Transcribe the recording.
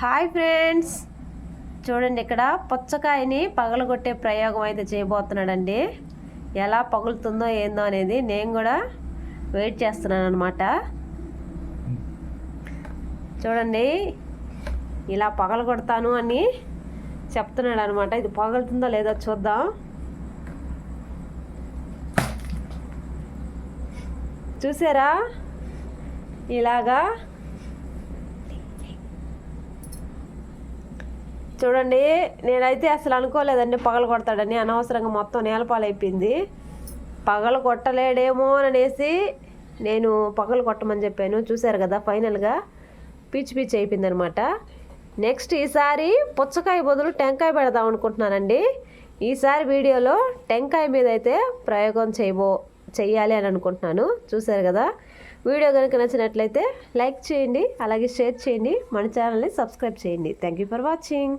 Hi friends, చూడండి ఇక్కడ పుచ్చకాయని పగలగొట్టే ప్రయోగం అయితే చేయబోతున్నాడండి. ఎలా పగులుతుందో ఏందో అనేది నేను కూడా వెయిట్ చేస్తున్నాను అనమాట. చూడండి ఇలా పగలగొడతాను అని చెప్తున్నాడు అనమాట. ఇది పగులుతుందో లేదో చూద్దాం. చూసారా, ఇలాగా చూడండి. నేనైతే అసలు అనుకోలేదండి పగల కొడతాడని. అనవసరంగా మొత్తం నేలపాలైపోయింది. పగల కొట్టలేడేమో అనేసి నేను పగలు కొట్టమని చెప్పాను. చూశారు కదా, ఫైనల్గా పీచు పీచు అయిపోయింది అనమాట. నెక్స్ట్ ఈసారి పుచ్చకాయ బదులు టెంకాయ పెడదాం అనుకుంటున్నానండి. ఈసారి వీడియోలో టెంకాయ మీద అయితే ప్రయోగం చెయ్యాలి అని అనుకుంటున్నాను. చూశారు కదా, వీడియో కనుక నచ్చినట్లయితే లైక్ చేయండి, అలాగే షేర్ చేయండి, మన ఛానల్ని సబ్స్క్రైబ్ చేయండి. Thank you for watching.